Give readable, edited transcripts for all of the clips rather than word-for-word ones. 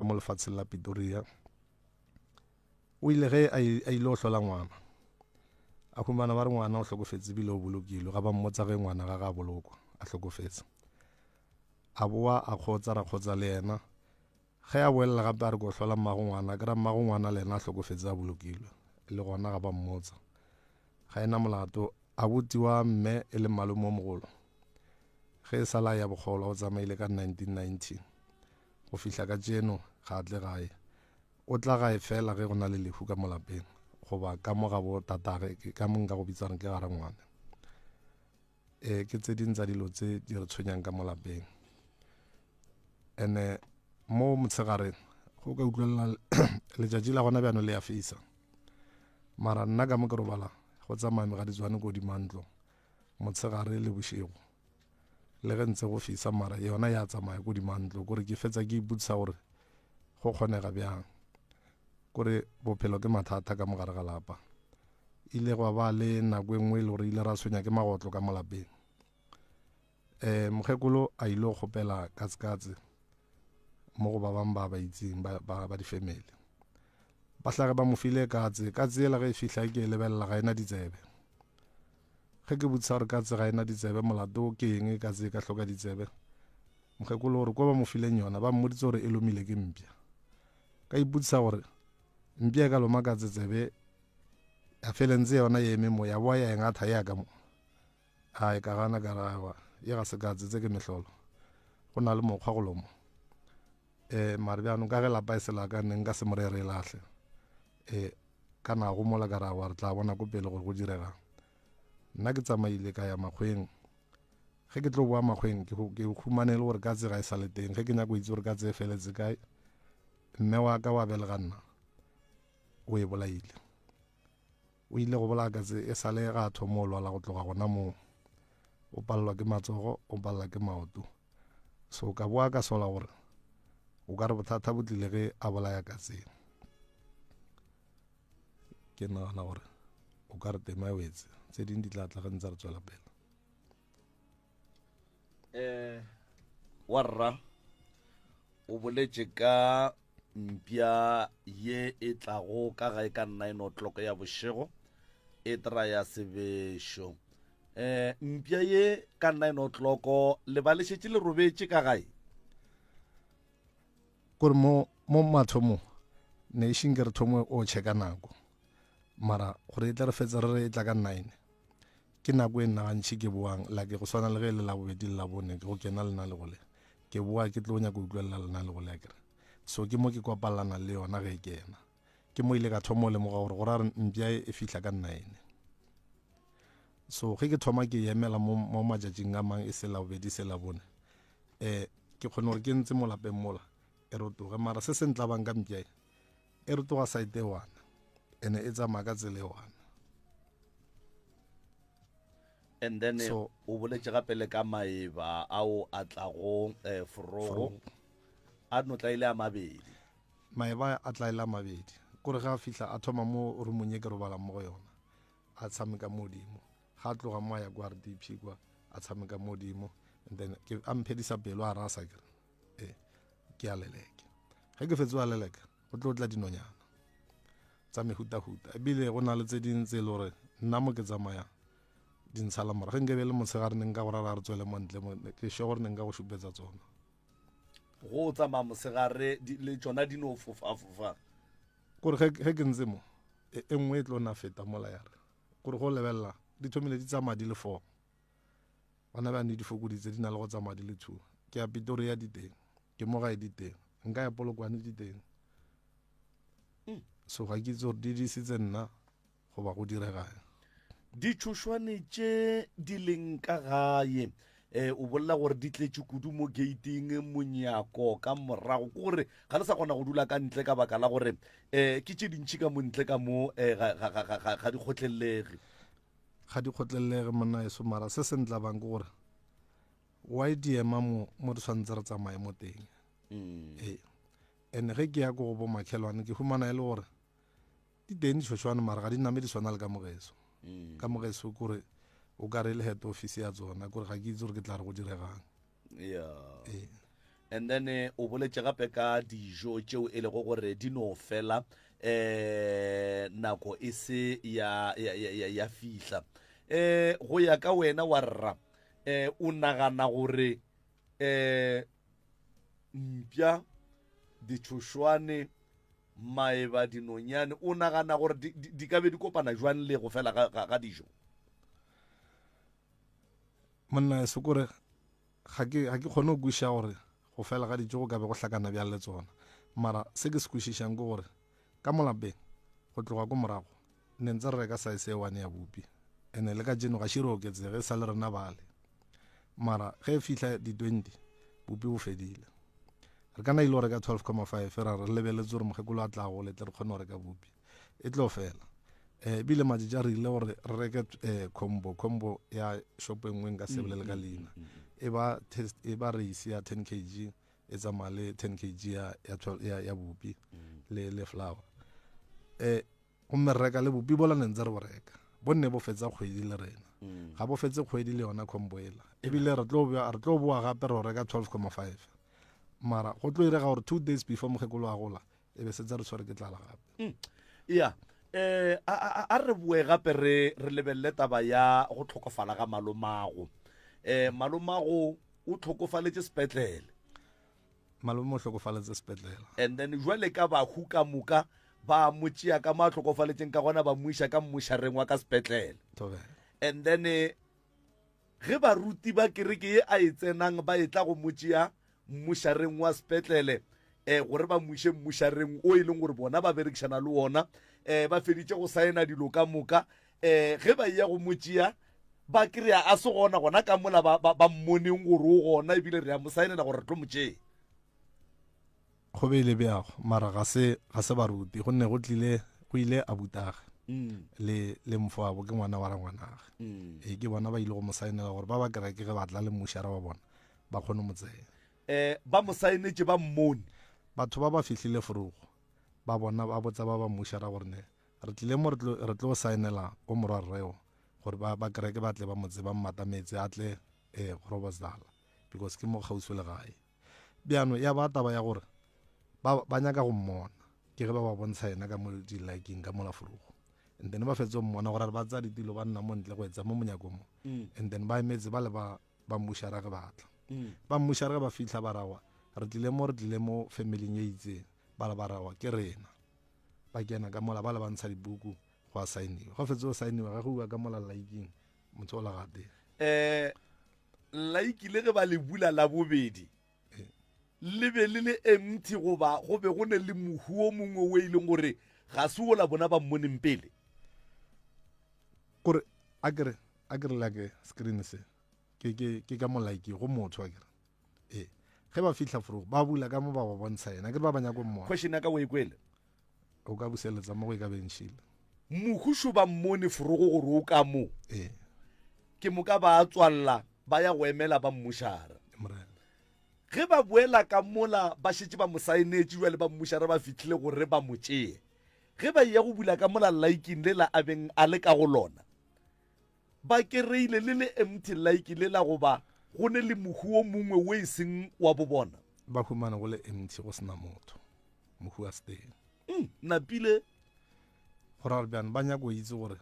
mo lefatsheng la Pretoria. O ile ge a ile o hlola ngwana a humana ba re ngwana o hlokofetse bile o bolokilwe, ga ba mmotsa ge ngwana ga bolokwa a hlokofetse. A boa a kgotsa ra kgotsa le yena ge a boelela gape a re ko hlola mmago ngwana ke ra mmago ngwana le yena a hlokofetse a bolokilwe le gona ga ba mmotsa ga ena molato. A botiwa mme e le malome o mogolo ge e sala ya bogolwa o tsamaile ka 1990 go fihla ka tseno ga a tle gae. O tla gae fela ge go na le lefu ka molapeng goba ka mo ga bo tatagwe ka mo nka go bitsang ke gara ngwana. Ke tse ding tsa dilo tse di re tshwenyang ka molapeng. Ene mo motshegareng go ka utlwelela letšatši la gona bjano le ya fisa, mara nna ka mo ke robala go tsamaya megaditswane ko dimantlo motshegare le bošego le ge ntse go fisa, mara yona ya tsamaya ko dimantlo kore ke fetsa ke iputsisa gore go kgonega bjang, kore bophelo ke mathata ka mogare ga lapa. Ile go ba le nako e nngwe e le gore ile ra tshwenya ke magotlo ka molapeng. Mokgekolo a ile go kgopela katse mo go ba bang ba itseng ba di-family ba hlage ba mo file katse ela ge e fihla ke e lebelela ga ena ditsebe. Ge ke botsisa gore katse ga ena ditsebe molato ke eng katse ka hloka ditsebe, mokgekolo gore ko ba mo fileng yona ba mmoditse gore e lomile ke mpša. Ka iputsisa gore mpša e ka loma katse tsebe ya felentse yona ye eme mo ya boa ya engatha ya ka mo a e ka gana ka rawa ye ga se katse tse ke mehlolo go na le mokgwa go lomo. Mare bjano ka ge lapa e se la ka neng ka se morere e lahle ka na go mola ka rawa re tla bona ko pele gore go diregang. Nna ke tsamaile ka ya Makgweng, ge ke tlo boa Makgweng ke humanele gore katse ga e sa le teng. Ge ke nyako itse gore katse e feletse kae, mme wa ka wa belega nna o e bolaile. O ile go bolaya katse e sale ga thomo o lwala go tloga gona moo, o palelwa ke matsogo o palelwa ke maoto. So ka boa ka sola gore o ka re bothata bo tlile ge a bolaya katse. Ke nagana gore o ka re tema e wetse tse ding di tla tla ge ntse re tswela pele. Warra o boletše ka mpša ye e tlago ka gae ka 9 o'clock ya bošego e tra ya sebešo. Mpša ye ka 9 o'clock le ba le šetše le robetše ka gae Kore mo mathomo nation ke re thomo o checka nako, mara gore e tla re fetsa re tla ka 9 ke nako e nna gantši ke boang la ke go swana le ge le la bobedi le la bone ke go kena lena le gole ke boa ke tlo nyaka go utlwelela lena le gole akere. So ke mo ke kopalana le yona ge ke ena ke mo ile ka thomo le moga gore go ra re mpša e fihla ka 9. So ge ke thoma ke emela mo matšatšing a mang e se la bobedi se la bone ke kgone gore ke ntse mo lapeng mola e rotoge, mara se se ntla bang ka mpša e rotoga site e one ene e tsamaya ka tsela e one. and then So o boletše gape le ka maeba ao a tlago forogo a no tlaile a mabedi. maeba a tlaela mabedi kore ga a fihla a thoma mo rumong ye ke robala mo go yona a tshameka modimo, ga a tloga mo a ya kwa RDP kwa a tshameka modimo, and then ke a mphedisa pelo a rasa kere ke a leleke. Ge ke fetso a leleka go tlo tla dinonyana tsa mehutahuta ebile go na le tse ding tse e le gore nna mo ke tsamaya dintshala mora ge nke be le motshegare ne nka go rara re tswele montle ke sure gore ne nka go šupetsa tsona. Go tsamaya mosegare le tsona di no fofa kore ge ke ntse mo e nngwe e tlo na feta mola yare kore go lebelela di thomile di tsamaya di le 4 bana ba ne di fokoditse di na le go tsamaya di le 2. Ke ya Pretoria di teng, ke mo gae di teng, nka ya Polokwane di teng. So ga ke itse gore di disitse nna go ba go diregae ditšhošwane tše di leng ka gae. O bolela gore di tletše kudu mo gating monyako ka morago ke gore ga le sa kgona go dula ka ntle ka baka la gore ke tše dintšhi ka montle ka mo ga di kgotlelege monna eso, mara se se ntla bang ke gore why di ema mo re tshwanetse re tsamaye mo teng. Ene ge ke ya ko go bo makhelwane ke humana e le gore di teng ditšhošwane mara ga di name di tshwana le ka mogeso. Ka mogeso kore o ka re le head office ya tsona kore ga ke itse gore ke tla re go diregang. and then o boletse gape ka dijo tšeo e lego gore di no fela nako e se ya fihla go ya ka wena wa rra o nagana gore mpya ditšhošwane maeba dinonyane o nagana gore di ka be di kopana jwang le go fela ga dijo? monna se kore ga ke kgone go kwiša gore go fela ga dijo go ka be go hlakana bjang le tsona, mara se ke se kwišišang ke gore ka molapeng go tloga ko morago ne ntse re reka size e one ya bupi, ene le ka jeno ga šire oketsege e sa le rena bale, mara ge e fihla di-20 bupi bo fedile. Re kana ile go reka 12,5 ra re lebeletse gore mokgekolo a tla go letle re kgone go reka bupi e tlo fela. Bile majija re ile gore re reke combo ya shopo engwe nka sebelele ka leina e ba race ya 10 kg e tsamaya le 10 kg ya bupi le flour gomme re reka le bupi bola ne ntse re bo reka bonne bo fetsa kgwedi le rena ga bo fetse kgwedi le yona combo ela ebile re tlo boa gape re reka 12,5 mara go tlo irega gore 2 days before mokgekolo a gola e be setse re tshware ke tlala gape. Ya a re bue gape re lebelele taba ya go tlhokofala ga malomago. Malomago o tlhokofaletše sepetlele, malome o tlhokofaletse sepetlele, and then jwale ka bahu ka moka ba motšea ka ma tlhokofaletšeng ka gona ba moiša ka mmošareng wa ka sepetlele, and then ge baruti ba kereke ye a e tsenang ba e tla go motšea mmošareng wa sepetlele gore ba moiše mmošareng o e leng gore bona ba berekišana le ona ba feditše go saena dilo ka moka ge ba ya go motšea ba kry-a a se gona ka mola ba mmoneng gore o gona ebile re a mo saenela gore re tlo motšee. go be ile bjago mara ga se baruti gonne go ile a butage le mfoabo ke ngwana wa rangwanage ke bona ba ile go mo saenela gore ba ba kereke ge ba tla le mmošara wa bona ba kgone mo tsea ba mo saenetše ba mmone batho ba ba fihlile forogo ba bona ba botsa ba mmošara gore ne re tlile mo re tlo saenela go morwarreo gore ba kereke ba tle ba motse ba mmatametse a tle go Robertsdal because ke mo kgauswi le gae bjano ya ba taba ya gore ba nyaka go mmona ke ge ba bontsha ena ka mo di-liking ka mola forogo, and then ba fetse go mmona gore ba tsa ditilo ba nna mo ntle go etsa mo monyako mo, and then ba emetse ba le ba mmušara ge batla ba mmušara ge ba fitlha ba rawa re tlile mo familing e itseng ba le ba rawa ke rena ba kena ka mola ba le ba ntsha dibuku go a saeniwa go fetse go saeniwa ga go bua ka mola liking motho o la gate like le ge ba le bula la bobedi le be le empty goba go be go ne le mohu o mongwe o e leng gore ga se o la bona ba mmoneng pele kore a kere like screen se ke ka mo like go motho a kere ge ba fihla forogo ba bula ka mo ba bontsha ena ke ba banya go mmona question ya ka o e kwele o ka buseletsa mo go e ka benšhile mohušo ba mmone forogo gore o ka mo ke moka ba tswalla ba ya go emela ba mmušara ge ba boela ka mola ba šetse ba mosaenetše jwa le ba mmušara ba fitlhile gore ba motšee ge ba ya go bula ka mola liking le la abeng a le ka go lona ba kereile le empty like le la go ba go ne le mohu o mongwe o e seng wa bobona ba humana go le empty go sena motho mohu a steng napile gore re bjana ba nyako itse gore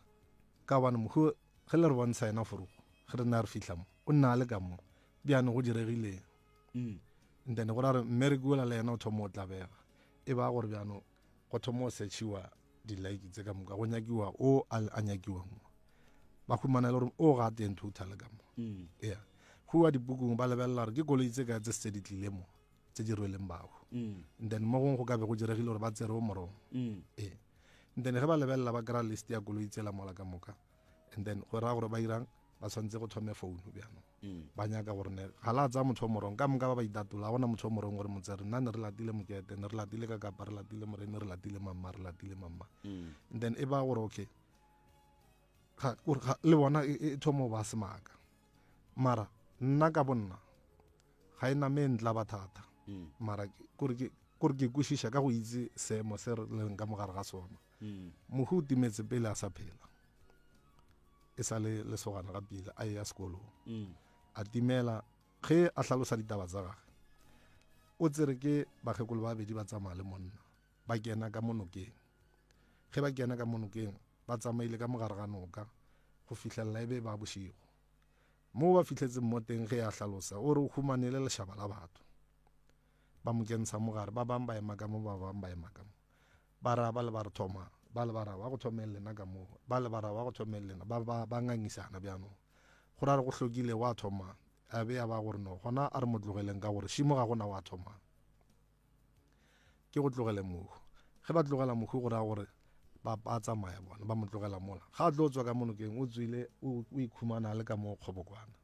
ka bane mohu ge le re bontsha ena forogo ge re na re fitlha mo o nna le ka mo bjane go diregileng ntene gore re mmerekuola le ena o thomo o tlabega e ba gore bjano go thomo o setšhiwa di-like tse ka moka go nyakiwa o a nyakiwang ba humana le gore o ga teng total ka mo go wa dibukung ba lebelela gore ke koloi tse ka tse se di tlile mo tse di rweleng bago then mo gongwe go ka be go diregile gore ba tsere o morong then ge ba lebelela ba kry-a list ya koloi tsela mola ka moka and then go raya gore ba irang ba tshwanetse go thome founu bjano ba nyaka gore ne ga la tsa motho o morong ka moka ba ba itatola gona motho o morong gore motsere nna ne re latile mokete ne re latile ka kapa re latile morene re latile mamma re latile mamma and then e ba gore okay le bona e thomo ba semaka mara nna ka bonna ga ena me ntla ba thata mara kore ke kwešiša ka go itse seemo se re leng ka mogare ga sona mohu o timetse pele a sa phela e sa le lesogana ga pila a ya sekolong a timela ge a hlalosa ditaba tsa gage o tsere ke bakgekolo ba bedi ba tsamaya le monna ba kena ka monokeng ge ba kena ka monokeng ba tsamaile ka mogare ga noka go fitlhelela ebe ba bošigo mo ba fitlhetseng mo teng ge ya hlalosa o re o humanele lešhaba la batho ba mo kentsha mogare ba bang ba ema ka mo ba bang ba ema ka mo ba ra ba le ba re thoma ba le ba ra wa go thomeng lena ka mo ba le ba ra wa go thomeng lena ba ngangisana bjanong go ra re go hlokile wa thoma a be ya ba gore no gona a re mo tlogeleng ka gore šimo ga gona wa thoma ke go tlogele mohu ge ba tlogela mohu go ra gore ba tsamaya bona ba mo tlogela mola ga a tlo tswa ka monokeng o tswile o ikhumana le ka mo kgobokwana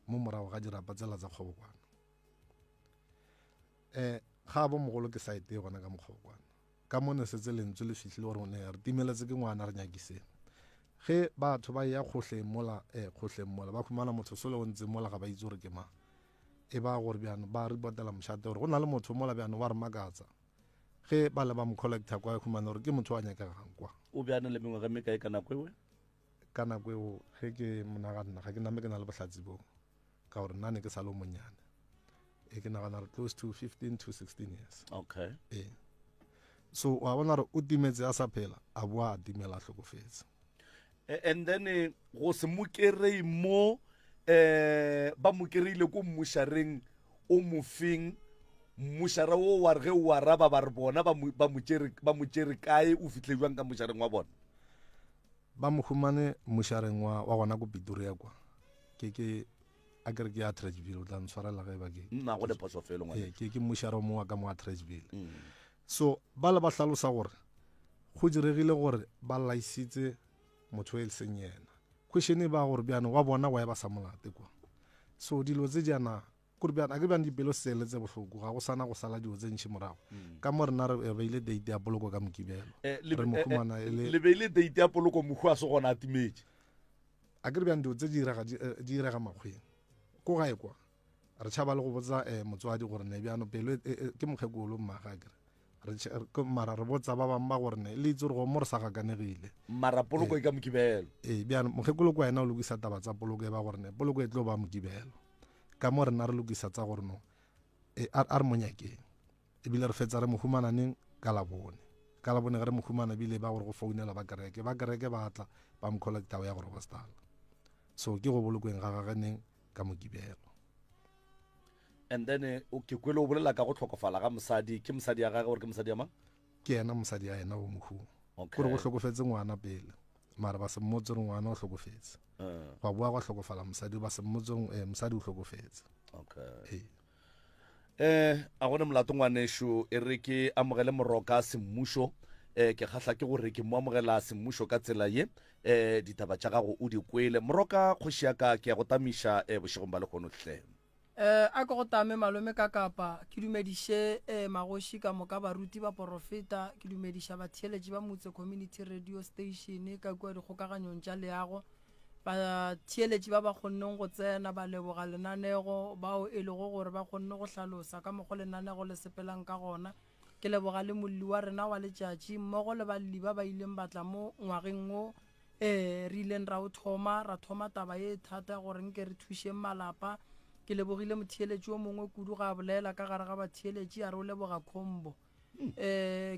mo morago ga dirapa tsela tsa kgobokwana ga bo mogolo ke saete gona ka mokgobokwana ka mone setse lentswe le fihlile gore ne re timeletse ke ngwana re nyakiseng ge batho ba ya kgohleng mola ba khumana motho sole o ntse mola ga ba itse gore ke ma e ba gore bjano ba re botela mošate gore go na le motho mola bjano wa re makatsa ge ba le ba mo collecta kwa khumana gore ke motho wa nyakegang kwa o bjane le mengwe ge mekae ka nako ewe ka nako eo ge ke monaganna ga ke name ke na le bohlatsi bo ka gore nna ne ke sa le monyane ke nagana re close to 15 to 16 years okay so wa bona re o timetse a sa phela a boa a timela a hlokofetse and then go se mo kerei mo ba mo kereile ko mmušareng o mofeng mmušara wo wa re ge o araba ba re bona ba mo tšere kae o fihle jwang ka mmušareng wa bona ba mo humane mmušareng wa gona ko Pretoria kwa ke a kere ke ya Trashville o tla ntshwarela ge ba nna go le phoso felo ngwana ke mmušara mo wa ka mo wa Trashville so ba le ba hlalosa gore go diregile gore ba laisitse motho e seng yena question ba gore bjano wa bona wa ba sa molate kwa so dilo tse jana gore bjana ke bjana dipelo sele tse bohloko ga go sana go sala dilo tse ntši morago ka mo rena re beile date ya poloko ka mokibelo re mokhumana le beile date ya poloko mohu a se gona a timetše a ke bjana dilo tse di irega makgweng ko gae kwa re tšhaba le go botsa motswadi gore ne bjano pelo ke mokgekolo mmaga kere mara re botsa ba bang ba gore ne le itse gore go mo re sa gakanegile mara poloko e ka mokibelo bjana mokgekolo kwa ena o lokisa taba tsa poloko e ba gore ne poloko e tlo ba mokibelo ka mo rena re lokisa tsa gore no a re monyakeng ebile re fetsa re mohumananeng ka labone ge re mohumana ebile ba gore go founela ba kereke ba tla ba mo collecta ya gore go stala so ke go bolokeng ga gaganeng ka mokibelo and then o ke kwele o bolela ka go tlhokofala ga mosadi ke mosadi ya gage gore ke mosadi ya mang ke ena mosadi ya ena o mohu gore go tlhokofetse ngwana pele mara ba se mmotse re ngwana o tlhokofetse gwa boa gwa tlhokofala mosadi ba se mmotse mosadi o tlhokofetse okay a gone molato ngwanešo e re ke amogele moroka semmušo ke kgahla ke gore ke mo amogela semmušo ka tsela ye ditaba tša gago o di kwele moroka kgoši ya ka ke ya go tamiša bošegong ba lekgono hle a ke go tame malome ka kapa ke dumediše magoši ka moka baruti ba porofeta ke dumediša batheeletši ba motse community radio station ka kua dikgokaganyong tša leago batheeletši ba ba kgonneng go tsena ba leboga lenanego bao e lego gore ba kgonne go hlalosa ka mokgo lenanego le sepelang ka gona ke leboga le molli wa rena wa letšatši mmogo le balli ba ileng batla mo ngwageng o re ileng ra thoma taba ye thata gore nke re thušeng malapa ke lebogile motheeletši o mongwe kudu ga bolela ka gare ga batheeletši a re o leboga khombo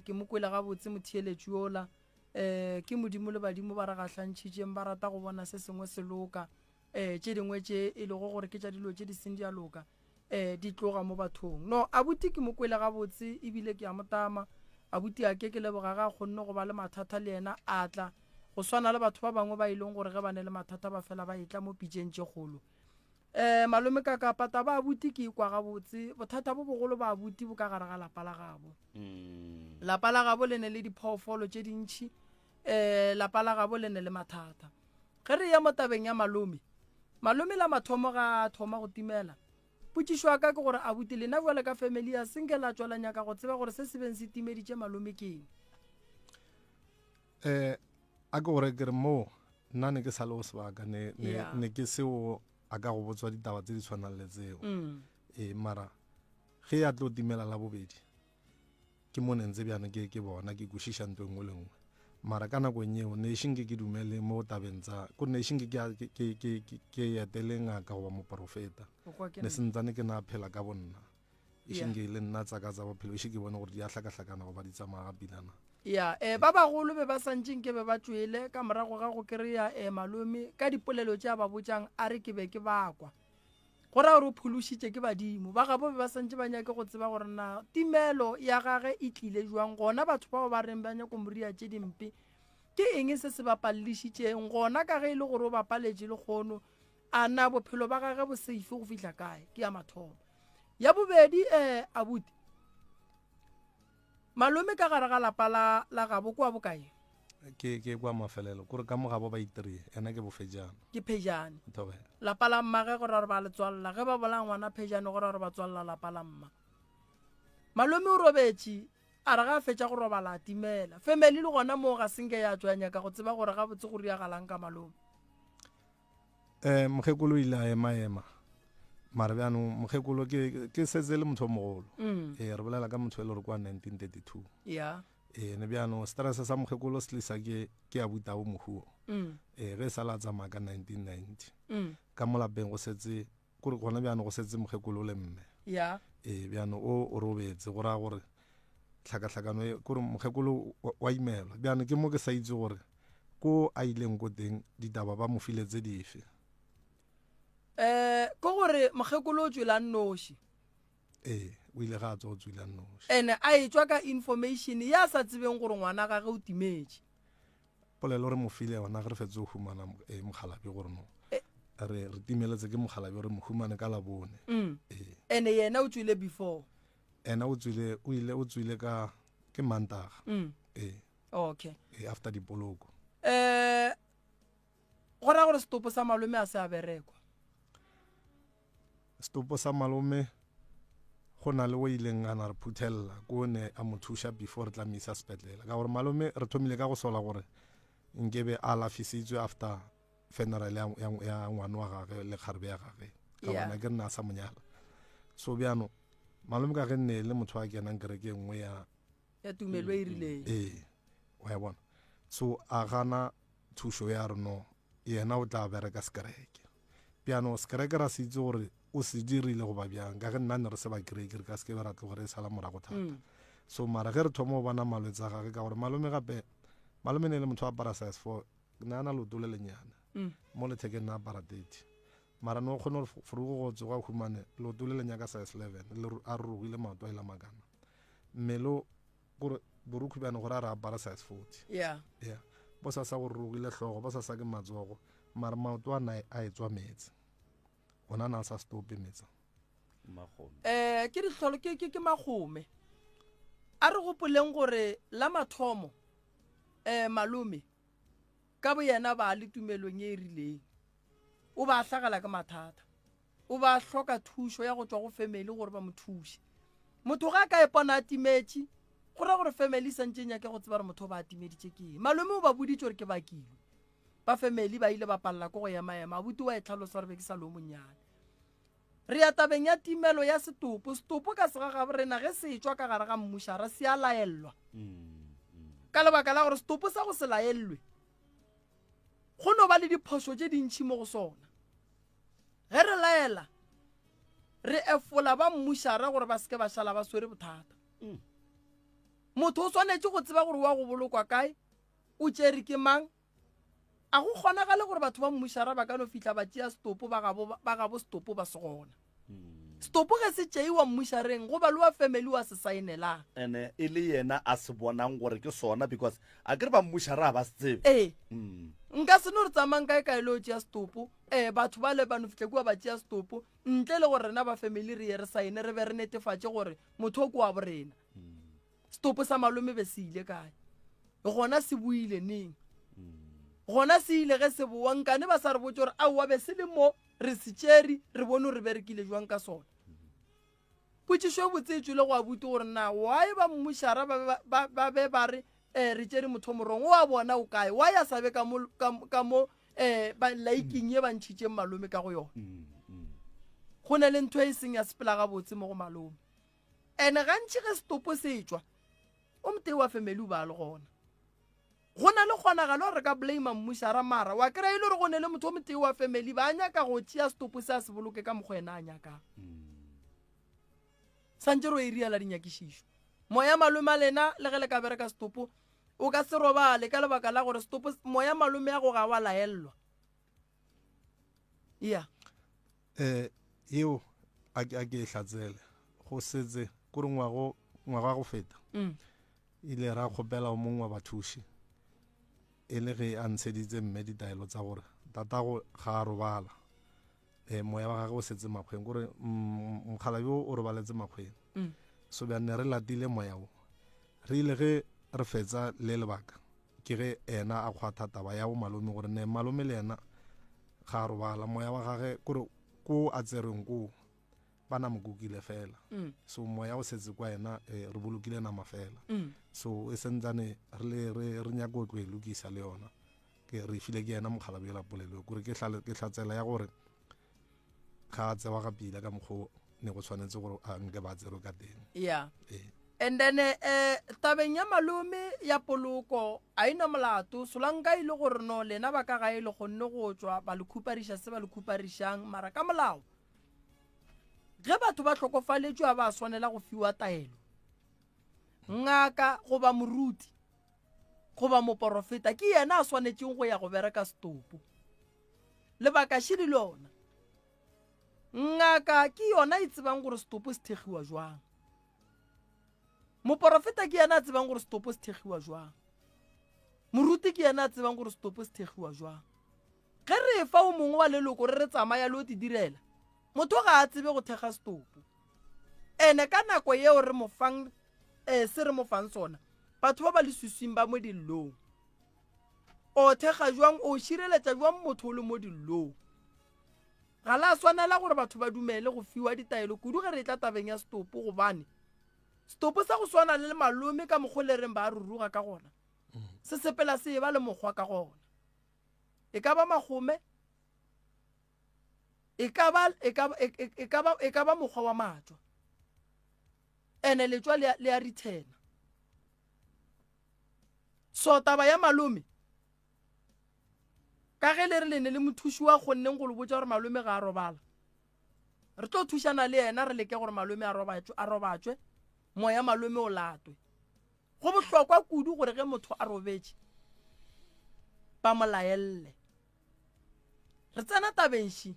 ke mo kwele gabotse motheeletši ola ke modimo le badimo ba re gahlantšhitšeng ba rata go bona se sengwe se loka tše dingwe tše e lego gore ke tša dilo tše di seng di a loka di tloga mo bathong no abuti ke mo kwele gabotse ebile ke a motama abuti a ke leboga ga kgonne go ba le mathata le yena a tla go swana le batho ba bangwe ba ileng gore ge ba ne le mathata ba fela ba etla mo pitšeng tše kgolo malome ka kapata ba abuti ke ikwa gabotse bothata bo bogolo ba abuti bo ka gare ga lapa la gabo lapa la gabo le ne le diphoofolo tše dintšhi lapa la gabo le ne le mathata ge re ya mo tabeng ya malome la mathomo ga thoma go timela potšišo ka ke gore abuti lena bjale ka family ya senke la tswela nyaka go tseba gore se se beng se timeditše malome keng a ke gore ke re mo nna ne ke sa le go sebaka ne ke seo a ka go botswa ditaba tse di tshwanang le tseo mara ge ya tlo timela la bobedi ke mo ne ntse bjana ke bona ke kwešiša ntho engwe le ngwe mara ka nako eo nation ke dumele mo tabeng tsa ko nation ke etele ngaka goba moprofeta ne sentsane ke na phela ka bonna šenke le nna tsaka tsa bophelo še ke bone gore di a hlakahlakana go ba di tsamaya ga pilana ya ba bagolo be ba santseng ke be ba tswele ka morago ga go kry-a malome ka dipolelo tše a ba botsang a re ke be ke bakwa go raya gore o phološitše ke badimo ba gabo be ba santse ba nyake go tseba gore na timelo ya gage e tlile jwang gona batho bao ba reng ba nyako moria tše dimpe ke eng se se bapallišitšeng gona ka ge e le gore o bapaletše le kgono a na bophelo ba gage bo seife go fihla kae ke ya mathomo ya bobedi abuti malome ka gare ga lapa la gabo kwa bokae ke kwa mafelelo kore ka mogabo ba itrie ena ke bofejana ke phejane thobela lapa la mmage gore re ba le tswalela ge ba bola ngwana phejane gore re ba tswalela lapa la mma malome o robetše a re ga a fetša go robala timela family le gona moo ga senke ya tswanya ka go tseba gore ga botse go riagalang ka malome mokgekolo ile a ema mare bjanong mokgekolo ke setse le motho o mogolo re bolela ka motho e le gore kwa 1932 ya ne bjanong stress sa mokgekolo se tlisa ke abutao mohuo ge sa la tsamaya ka 1990 ka mo lapeng go setse kore gona bjanong go setse mokgekolo le mme ya bjanong o robetse go raya gore tlhakatlhakano kore mokgekolo wa imelwa bjanong ke mo ke sa itse gore ko a ileng ko teng ditaba ba mo filetse dife ko gore mokgekolo o tswelang noši o ile ga a tswa o tswelang noši ene a etswa ka information ya sa tsebeng gore ngwana gage o timetše polelo re mo file yona ge re fetse go humana mogalabi gore no re timeletse ke mogalabi gore mo humane ka labone ene yena o tswile before ena o tswile ka ke mantaga okay after dipoloko go raya gore setopo sa malome a se a berekwa setopo sa malome go na le o ileng a na re phuthelela ko ne a mo thuša before re tlamisa sepetlela ka gore malome re thomile ka go sola gore nkebe a lafisitswe after funeral ya ngwana wa gage le kgarebe ya gage ka bona ke nna a sa monyala so bjano malome ka ge nne le motho a kenang kereke nngwe ya tumelo e rileng wa bona so a gana thušo ya reno yena o tla bereka sekereke bjano sekereke ra se itse gore o se dirile go ba bjang ka ge nna ne re se ba kereke re ka se ke be ra tlo gore e sala morago thata so mara ge re thoma go bona malwetse a gage ka gore malome gape malome ne le motho a apara size 4 ne a na leoto le lenyana mo lethekeng na apara 30 mara no kgone gore forugo go tsoga humane leoto le lenyaka size 11 a re rogile maoto a ela makana mmelo gore borukhu bjane gore a re apara size 40 bo sa sa gore rogile tlhogo bo sa sa ke matsogo mara maoto a na a etswa metse ona na sa stope metsa ke ditlholo ke magome a re gopoleng gore la mathomo malome ka bo yena ba le tumelong e rileng o ba hlagala ka mathata o ba hloka thušo ya go tswa go family gore ba mo thuse motho ga ka ipona a timetše go ra gore family santse nyake go tseba re motho ba atimeditše ke malome o ba boditše gore ke bakilwe ba family ba ile ba palla ko go ema abuti wa e tlhalosa re be ke sa lo monyane re ya tabeng ya timelo ya setopo ka sega ga rena ge se tswa ka gare ga mmušara se a laelwa ka lebaka la gore setopo sa go se laelwe go no ba le diphoso tše dintšhi mo go sona ge re laela re efola ba mmušara gore ba seke ba šala ba swere bothata motho o swanetše go tseba gore wa go bolokwa kae o tšere ke mang a go kgonagale gore batho ba mmušara ba ka no fihla ba tšea setopo ba gabo setopo ba se gona setopo ge se tšeiwa mmušareng go ba le wa family wa se saenelang ene e le yena a se bonang gore ke sona because a kere ba mmušara ba se tsebe nka se no re tsamang kae kae le o tšea setopo batho ba le ba no fihle kua ba tšea setopo ntle le gore rena ba family re ye re saene re be re netefatše gore motho o ko wa borena setopo sa malome be se ile kae gona se buile neng gona se ile ge se boa nkane ba sa re botse gore aowa be se le mo re se tšeri re bone re berekile jwang ka sona potšišo botsetšwe le go abuti gore na wae ba mmušara ba be ba re re tšere motho morong o a bona o kae wa ya sabe ka mo laiking ye ba ntšhitšeng malome ka go yona go ne le ntho e seng ya sepela gabotse mo go malome ene gantši ge setopo se tswa o motei wa family o ba le gona go na le kgonagalo re ka blame mmušara mara wa kry-a ile gore go ne le motho o motei wa family ba nyaka go tšea setopo se a se boloke ka mokgwa ena a nyakang santse ro e riala dinyakišišo moya malome a lena le ge le ka bereka stopo o ka se robale ka lebaka la gore stopo moya malome ya go ga wa laelwa ya eo a ke e hlatsele go setse kore ngwaga go feta ile ra kgopela o mongwe wa bathuši e le ge a ntsheditse mme ditaelo tsa gore tatago ga a robala moya wa gage o setse makgweng kore mokgalabi o robaletse makgweng so bjane re latile moya o re ile ge re fetsa le lebaka ke ge ena a kgwatha taba ya bo malome gore ne malome le ena ga a robala moya wa gage kore ko a tsereng koo bana mokukile fela so moya o setse kwa ena re bolokile nama fela so e sentsane re nyaka o tlo e lokisa le yona ke re file ke ena mokgalabi la polelo kore ke hlatsela ya gore ga a tsewa ga pila ka mokgo ne go tshwanetse gore a nke ba tsero ka teng ya and then tabeng ya malome ya poloko a ina molato solanka ile gore no lena ba ka ga ile gonne go tswa ba le khupariša se ba le khuparishang mara ka molao ge batho ba tlhokofaletšwe ba swanela go fiwa taelo ngaka goba moruti goba moporofeta ke yena a swanetšeng go ya go bereka stopo lebaka šidi lona ngaka ke yona e tsebang gore stopo se thegiwa jwang moporofeta ke yena a tsebang gore stopo se thegiwa jwang moruti ke yena a tsebang gore stopo se thegiwa jwang ge re fa o mongwe wa leloko re tsamaya le o te direla motho ga a tsebe go thega stopo ene ka nako yeo re mofang se re mofang sona batho ba ba le suswing ba mo dillong o thega jwang o šireletša jwang motho o le mo dillong ga la swanela gore batho ba dumele go fiwa ditaelo kudu ge re tla tabeng ya stopo gobane stopo sa go swana le malome ka mokgwa le reng ba ruruga ka gona se sepela se ba le mokgwa ka gona e ka ba magome e ka ba mokgwa wa matšwa ene letšwa le a rithena so taba ya malome ka ge le re lene le mothuši wa kgonneng go le botša gore malome ga a robala re tlo thušana le yena re leke gore malome a robatšwe moya malome o latwe go bohlokwa kudu gore ge motho a robetše ba molaelle re tsena tabenši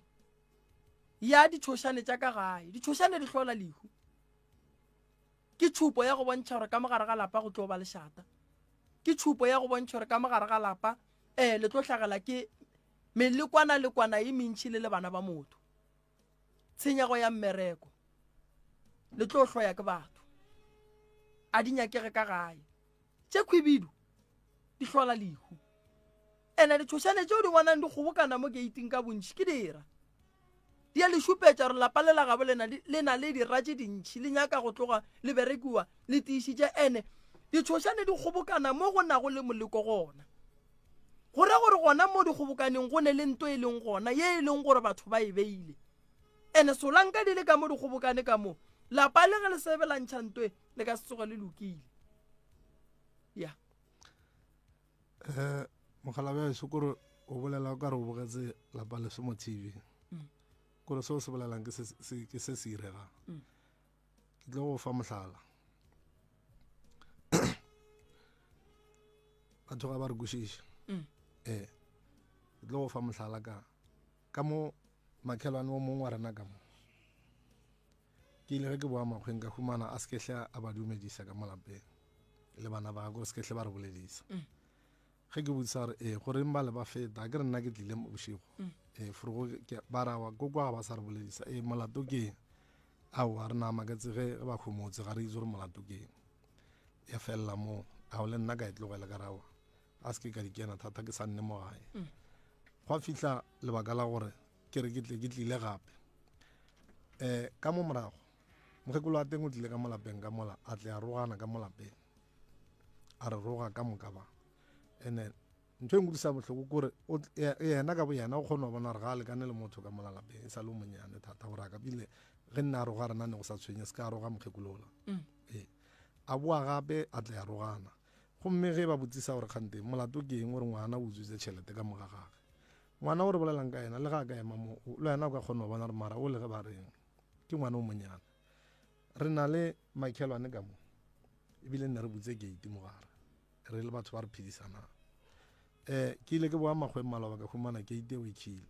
ya ditšhošane tša ka gae ditšhošane di hlola lehu ke tšhupo ya go bontšha gore ka mogare ga lapa go tlo ba lešata ke tšhupo ya go bontšha gore ka mogare ga lapa le tlo hlagela ke melekwana e mentši le bana ba motho tshenyego ya mmereko le tlo hloya ke batho a di nyakege ka gae tše khwibidu di hlola lehu ene ditšhošane tšeo di bonang di kgobokana mo geiting ka bontši ke dira di a le šupetša gore lapa le la gabo le na le diratše dintšhi le nyaka go tloga le berekiwa le tiišitše ene ditšhošane di kgobokana mo go nago le moleko gona gore gona mo di kgobokaneng go ne le nto e leng gona ye e leng gore batho ba e beile ene solanka di le ka mo di kgobokane ka mo lapa le ge le sebelantšha ntoe le ka se tsoge le lokile ya mogalabi a eso kore o bolela o ka re o bogetse lapa le se mo tv kore seo se bolelang ke se se iregang ke tlo go fa mohlala batho ga ba re kwešiša ke tlo go fa mohlala ka mo makhelwane o mongwe wa rena ka mo ke ile ge ke boa makgweng ka humana a sekehle a ba dumedisa ka molapeng le bana ba gore sekehle ba re boledisa ge ke botsisa gore goreng ba le ba feta ke re nna ke tlile bošego forogo ba rawa kokwa ga ba sa re boledisa molato ke ao a re namaketse ge ba khomotse ga re itse gore molato ke ya felela mo ao le nna ka e tlogele ka rawa a se ke ka dikena thata ke sa nne mo gae gwa fihla lebaka la gore ke re ke tlile gape ka mo morago mokgekolo wa teng o tlile ka molapeng ka mola a tle a rogana ka molapeng a re roga ka moka ba ene ntho e ngodisa bohloko kore yena ka bo yena o kgona go bona gore ga a lekane le motho ka mola lapeng e sa le o monyane thata gore a ka bile ge nna a roga rena ne go sa tshwenye se ka a roga mokgekolola a boa gape a tle a rogana gomme ge ba botsisa gore kgante molato ke eng gore ngwana o utswitse tšhelete ka moga gage ngwana o re bolelang ka ena le ga a ka ema mo le yena o ka kgona go bona gore mara o le ge ba reng ke ngwana o monyane re na le makhelwane ka mo ebile nne re butse gate mo gare re le batho ba re phedisanang ke ile ke boa magweng maloba ka humana gate e o ikhile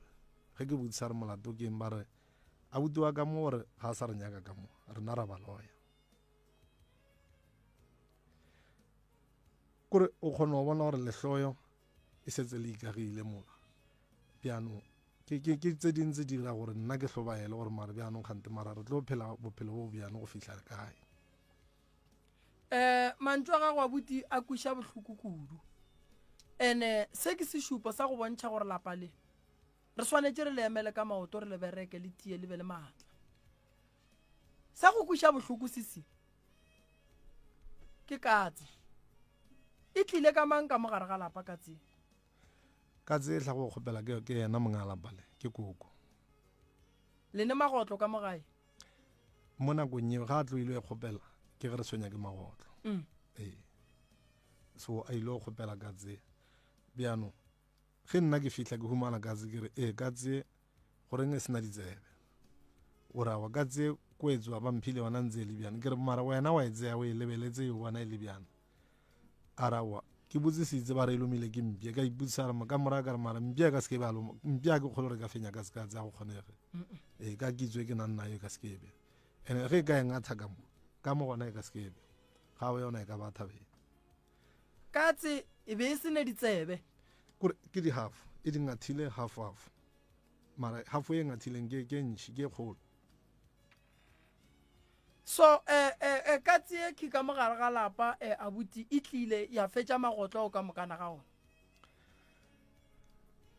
ge ke butsisa re molato ke eng ba re a butiwa ka mo gore ga a sa re nyaka ka mo rena ra ba loya kore o kgona go bona gore lehloyo e setse le ikagile mola piano ke tse dintse di dira gore nna ke hlobaele gore mare bjanong kgante mara re tlo phela bophelo bo bjano go fihla kae mantswe a gago a buti a kwiša bohloko kudu ene se ke sešupo sa go bontšha gore lapa le re swanetse re le emele ka maoto re le bereke le tie le be le maatla sa go kwiša bohloko sesi ke katse e tlile ka mang ka mogare ga lapa katse katse e tla go kgopela ke yena mongalapa le ke koko le ne magotlo ka mogae mo nakong eo ga a tlo ile e kgopela ke ge re tshwenya ke magotlo so a ile go kgopela katse bjano ge nna ke fihla ke humana katse ke re katse goreng e sena ditsebe o rawa katse ko etswa ba mphile wana ntse le bjana ke re mara wena wa etsea o e lebeletse yo bona e le bjana arawa ke botsisitse ba re ilomile ke mpie ka iputsisa ka mora ka re mara mpie ka seke ba lo mpie ke kgolo re ka fenya ka se ka tsa go kgonege ka kitswe ke nna yo ka skebe ene ge ka enga thaka mo ka mo gona e ka skebe ga o yona e ka ba thabeng katse e be e sene ditsebe ke di half e di ngathile half mara half e ngathileng ke ntši ke kgolo so katse e ke ka mogare ga lapa abuti e tlile ya fetša magotlo ka mokana ga ona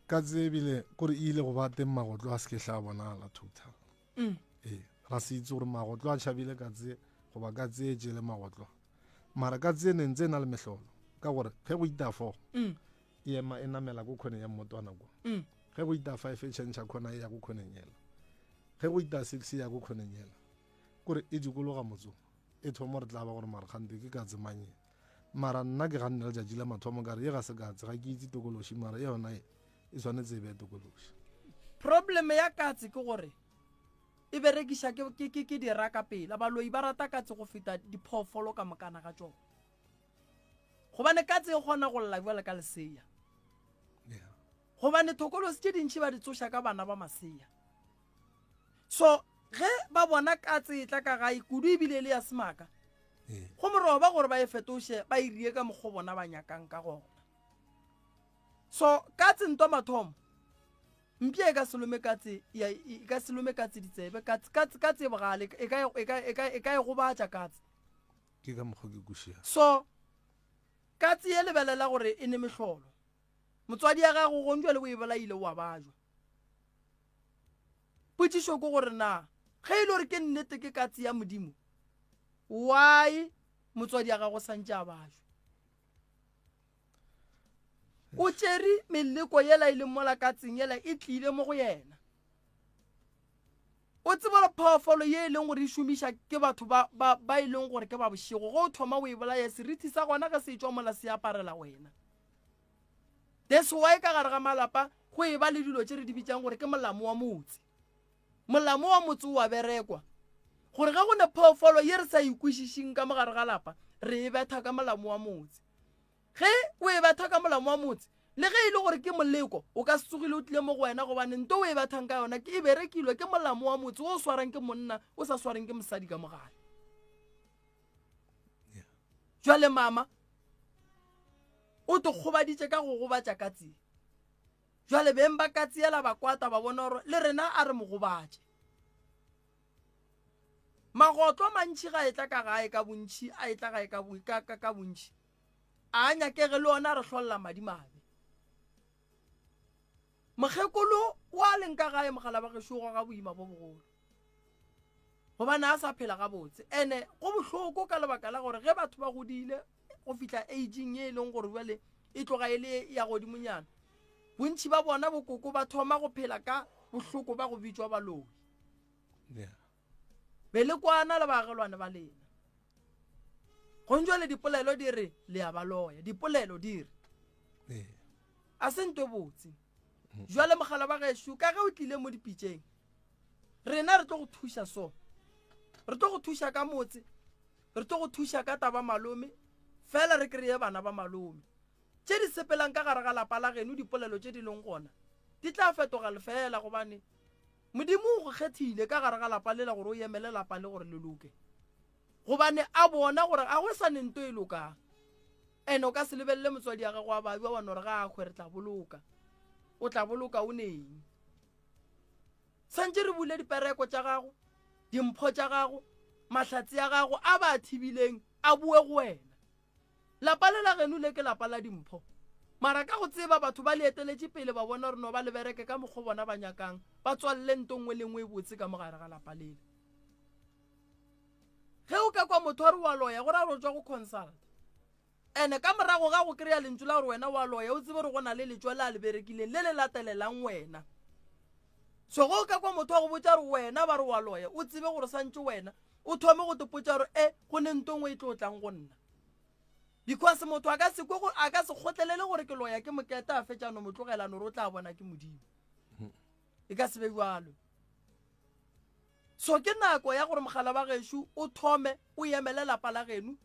katse ebile kore e ile go ba teng magotlo a seke tla bonala total ra se itse gore magotlo a tšhabile katse goba katse e tšele magotlo mara katse e nentse e na le mehlolo ka gore ge go itafo e ema e namela ko kgone ya mmotwana ko ge go ita 5 e tšhentšha kgona e ya ko kgonenyela ge go ita 6 e ya ko kgonenyela kore e dikologa motso e thomo re tla ba gore mara kgante ke katse manye mara nna ke ganne le tšatši la mathomo ka re ye ga se katse ga ke itse tokološi mara yona e tshwanetse e be tokološi probleme ya katse ke gore e berekiša ke dira ka pela baloi ba rata katse go feta diphoofolo ka mokana ga tšona gobane katse e kgona go lla bjale ka lesea gobane thokolosi tše dintšhi ba di tsoša ka bana ba masea so ge ba bona katse e tla ka gae kudu ebile le ya semaka go morogo ba gore ba e fetoše ba irie ka mokgo bona ba nyakang ka gona so katse ntwa mathomo mpie e ka selome katse ditsebe katse e bogale e ka e gobatša katse ke ka mokgwa ke kušia so katse e lebelela gore e ne mehlolo motswadi ya gago gontšwa le o e bolaile wa bajwa potšišo ke gore na ge e le gore ke nnete ke katse ya modimo why motswadi ya gago santše a bajwa o tšere meleko yela e leng mola katseng yela e tlile mo go yena o tsebela phoofolo ye e leng gore e šomiša ke batho ba e leng gore ke ba bošego go o thoma o e bolaya serithi sa gona ge se tšwa mola se aparela wena that's why ka gare ga malapa go e ba le dilo tše re di bitsang gore ke molamo wa motse molamo wa motse wa berekwa gore ge go ne phoofolo ye re sa ikwešišing ka mogare ga lapa re e betha ka molamo wa motse ge o e betha ka molamo wa motse le ge e le gore ke moleko o ka se tsogile o tlile mo go wena gobane nto o e bethang ka yona ke e berekilwe ke molamo wa motse o swarang ke monna o sa swareng ke mosadi ka mogare jwale mama o te kgobaditše ka go gobatša katse jwale beng ba katse ela ba kwata ba bona gore le rena a re mo gobatše magotlo mantši ga e tla ka gae ka bontši a e tla gae ka bontši a nyakege le ona re hlolola madimabe mokgekolo wa leng ka gae mogala ba gešogo ga boima bo bogolo gobane a sa phela gabotse ene go bohloko ka lebaka la gore ge batho ba godile go fihla aging ye e leng gore bjale e tloga e le ya godimonyana bontši ba bona bokoko ba thoma go phela ka bohloko ba go bitswa baloi be le kwana le baagelwane ba lena gonjwa le dipolelo di re le ya baloya dipolelo di re a se nto botse jwale mogala ba gešo ka ge o tlile mo dipitšeng rena re tlo go thuša so re tlo go thuša ka motse re tlo go thuša ka taba malome fela re kreye bana ba malome tše di sepelang ka gare ga lapa la geno dipolelo tše di leng gona di tla fetoga lefela gobane modimo o go kgethile ka gare ga lapa lela gore o emele lapa le gore le loke gobane a bona gore a go sa nento e lokang ene o ka se lebelele motswadi ya gago a babi wa bona gore ga a kgwe re tla boloka o tla boloka o neng santse re bule dipereko tša gago dimpho tša gago mahlatsi ya gago a ba thibileng a bue go wena lapa le la geno le ke lapa la dimpho mara ka go tseba batho ba leeteletše pele ba bona gore no ba lebereke ka mokgwa bona ba nyakang ba tswalle ntongwe le ngwe e botse ka mogare ga lapa lele ge o ka kwa motho a re wa loya gore a re tswa go consult ene ka morago ga go kry-a lentšu la gore wena wa loya o tsebe gore go na le letswa le a le berekileng le le latelelang wena so go ka kwa motho wa go botsa gore wena ba re wa loya o tsebe gore santse wena o thome go tepotsa gore go ne ntongwe e tlo tlang go nna because motho a ka se kgotlelele gore ke loya ke mokete a fetšano motlogelano gore o tla bona ke modimo e ka se be bjalo so ke nako ya gore mogala ba gešo o thome o emele lapa la geno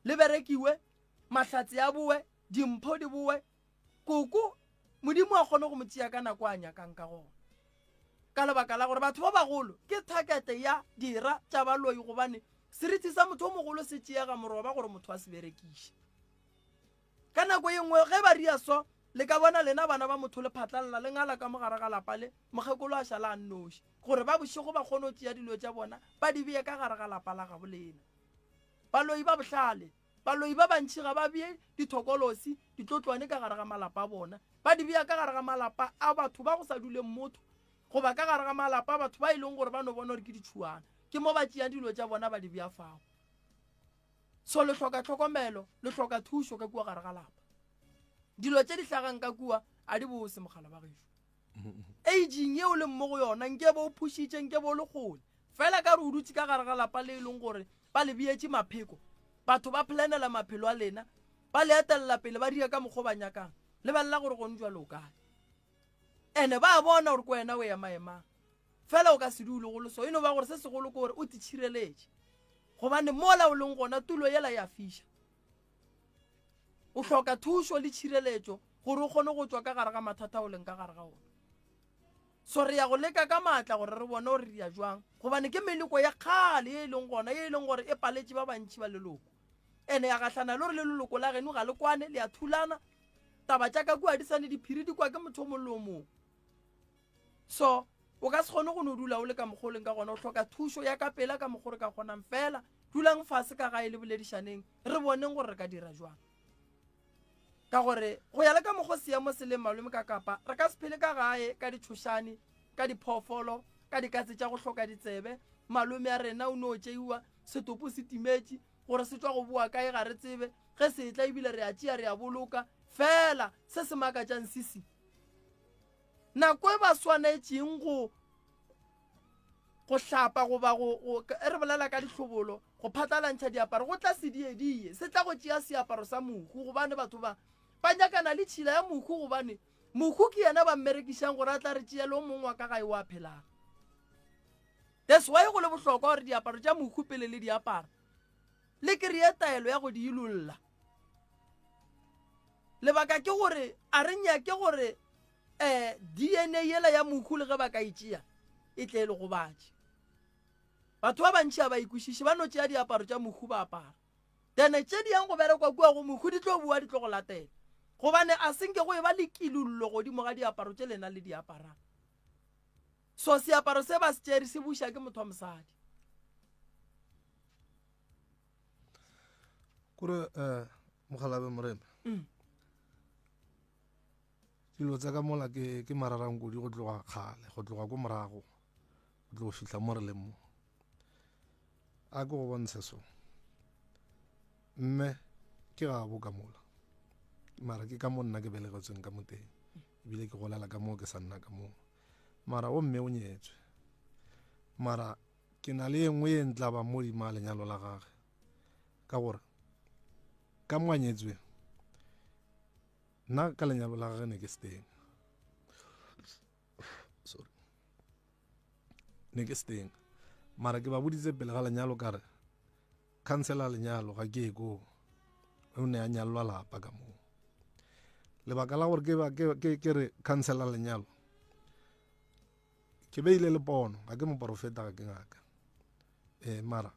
le berekiwe mahlatsi a boe dimpho di boe koko modimo a kgone go mo tšea ka nako a nyakang ka gona ka lebaka la gore batho ba bagolo ke targete ya dira tša baloi gobane seriti sa motho o mogolo se tšeega moroba gore motho a se berekiše ka nako ye nngwe ge ba ria so le ka bona lena bana ba motho le phatlalela le ngala ka mogare ga lapa le mokgekolo a šala a nnoši gore ba bošego ba kgone go tšea dilo tša bona ba di bee ka gare ga lapa la gabo lena baloi ba bohlale baloi ba bantši ga ba bee dithokolosi ditlotlwane ka gare ga malapa a bona ba di bea ka gare ga malapa a batho ba go sa duleng motho goba ka gare ga malapa a batho ba e leng gore ba no bona gore ke ditšhuana ke mo ba tšeang dilo tša bona ba di bea fao so le hloka tlhokomelo le hloka thušo ka kua gare ga lapa dilo tše di hlagang ka kua a di bose mogala ba gešo aging ye o le mmo go yona nke bo o phušitše nke bo o le kgole fela ka re o dutse ka gare ga lapa le e leng gore ba le beetše mapheko batho ba planela maphelo a lena ba le etelela pele ba ria ka mokgwa ba nyakang le ba lela gore gone jwa lo kae ene ba bona gore ko wena o emaemang fela o ka se dule go le so eno ba gore se segolo ke gore o titšhireletše gobane mola o leng gona tulo yela ya fiša o hloka thušo le tšhireletšo gore o kgone go tswa ka gare ga mathata o leng ka gare ga ona so re ya go leka ka maatla gore re bone gore re ya jwang gobane ke meleko ya kgale ye e leng gona ye e leng gore e paletše ba bantši ba leloko ene ya gahlana le gore le leloko la geno ga le kwane le ya thulana taba tša ka kua di sane diphiri di kwa ke motho o mollo o mongwe so o ka se kgone go no dula o le ka mokgoleng ka gona o hloka thušo ya ka pela ka mokgore ka kgonang fela dulang fase ka gae le boledišaneng re boneng gore re ka dira jwang ka gore go ya le ka mokgwa seemo se leng malome ka kapa re ka se phele ka gae ka ditšhošane ka diphoofolo ka dikatse tša go hloka ditsebe malome a rena o ne o tšeiwa setopo se timetše gore se tswa go boa kae ga re tsebe ge se tla ebile re a tšea re a boloka fela se se makatšang sisi nako e ba swanetšeng go hlapa goba re bolela ka dihlobolo go phatlalantšha diaparo go tla se diedie se tla go tšea seaparo sa mohu gobane batho ba nyakana le tšhila ya mohu gobane mohu ke yena ba mmerekišang gore a tla re tšea le o mongwe wa ka gae wa phelang that's why go le bohlokwa gore diaparo tša mohu pele le diaparo le kreye taelo ya go di ilolla lebaka ke gore a re nyake gore DNA yela ya mohu le ge ba ka itšea e tle le go batše batho ba bantši a ba ikwešiše ba no tšea diaparo tša mohu ba apara then tše di yang go berekwa kua go mohu di tlo bua di tlo go latela gobane a senke go e ba le kilollo godimo ga diaparo tše lena le diaparang so seaparo se ba se tšere se buša ke motho wa mosadi kore mogalabe morena dilo tsa ka mola ke mararang kodi go tloga kgale go tloga ko morago go tlo go fitlha mo re leng mo a ke go bontshe so mme ke ga bo ka mola mara ke ka mo nna ke belegetsweng ka mo teng ebile ke golela ka moo ke sa nna ka moo mara o mme o nyetswe mara ke na le engwe e ntla ba mo dima lenyalo la gage ka gore ka moanyetswe nna ka lenyalo la gage ne ke steng ne ke steng mara ke ba boditse pele ga lenyalo ka re cancela lenyalo ga ke ko o ne a nyalwa lapa ka moo lebaka la gore ke re cancela lenyalo ke beile le pono ga ke moprofeta ga ke ngaka mara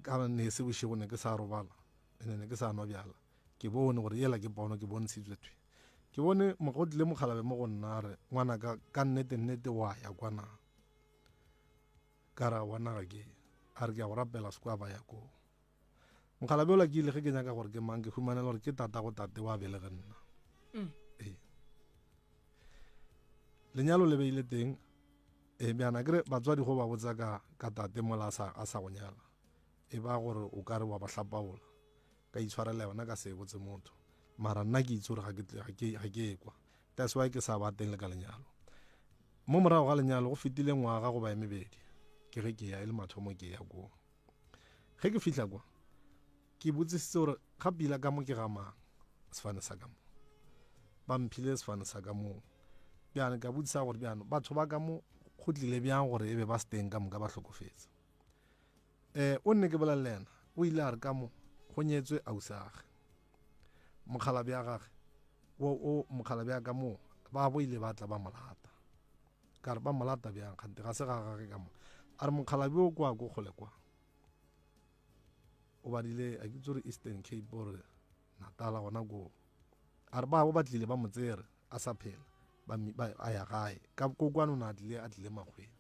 ka ne se bošego ne ke sa robala ne ke sa nwa bjala ke bone gore yela ke pono ke bontshitswe thwe ke bone go tlile Mokgalabe mo go nna re ngwana ka nnete wa ya kwana ka ra bona ga ke a re ke a go rapela se kwa ba ya ko Mokgalabe ola ke ile ge ke nyaka gore ke mang ke humanela gore ke tata go tate wa belege nna lenyalo le beile teng bjana kere batswadi go ba botsa ka tate mola a sa go nyala e ba gore o ka re wa ba hlapaola ka itshwarela yona ka se botse motho mara nna ke itse gore ga ke ekwa that's why ke sa ba teng le ka lenyalo mo morago ga lenyalo go fetile ngwaga go ba ya mebedi ke ge ke ya e le mathomo ke ya ko ge ke fihla kwa ke botsisitse gore ga pila ka mo ke gamang sefane sa ka mo ba mphile sefane sa ka mo bjane ka botsisa gore bjano batho ba ka mo go tlile bjang gore e be ba se teng ka moka ba hlokofetse o nne ke bolela le ena o ile a re ka mo go nyetswe ausage Mokgalabe ya gage o Mokgalabe ya ka mo ba bo ile ba tla ba molata ka re ba molata bjang kgante ga se ga gage ka mo a re Mokgalabe o kwa go kgole kwa o badile a ke tsore Eastern Cape or Natala gona go a re ba bo ba tlile ba motsere a sa phela a ya gae ka kokwana a tlile magweng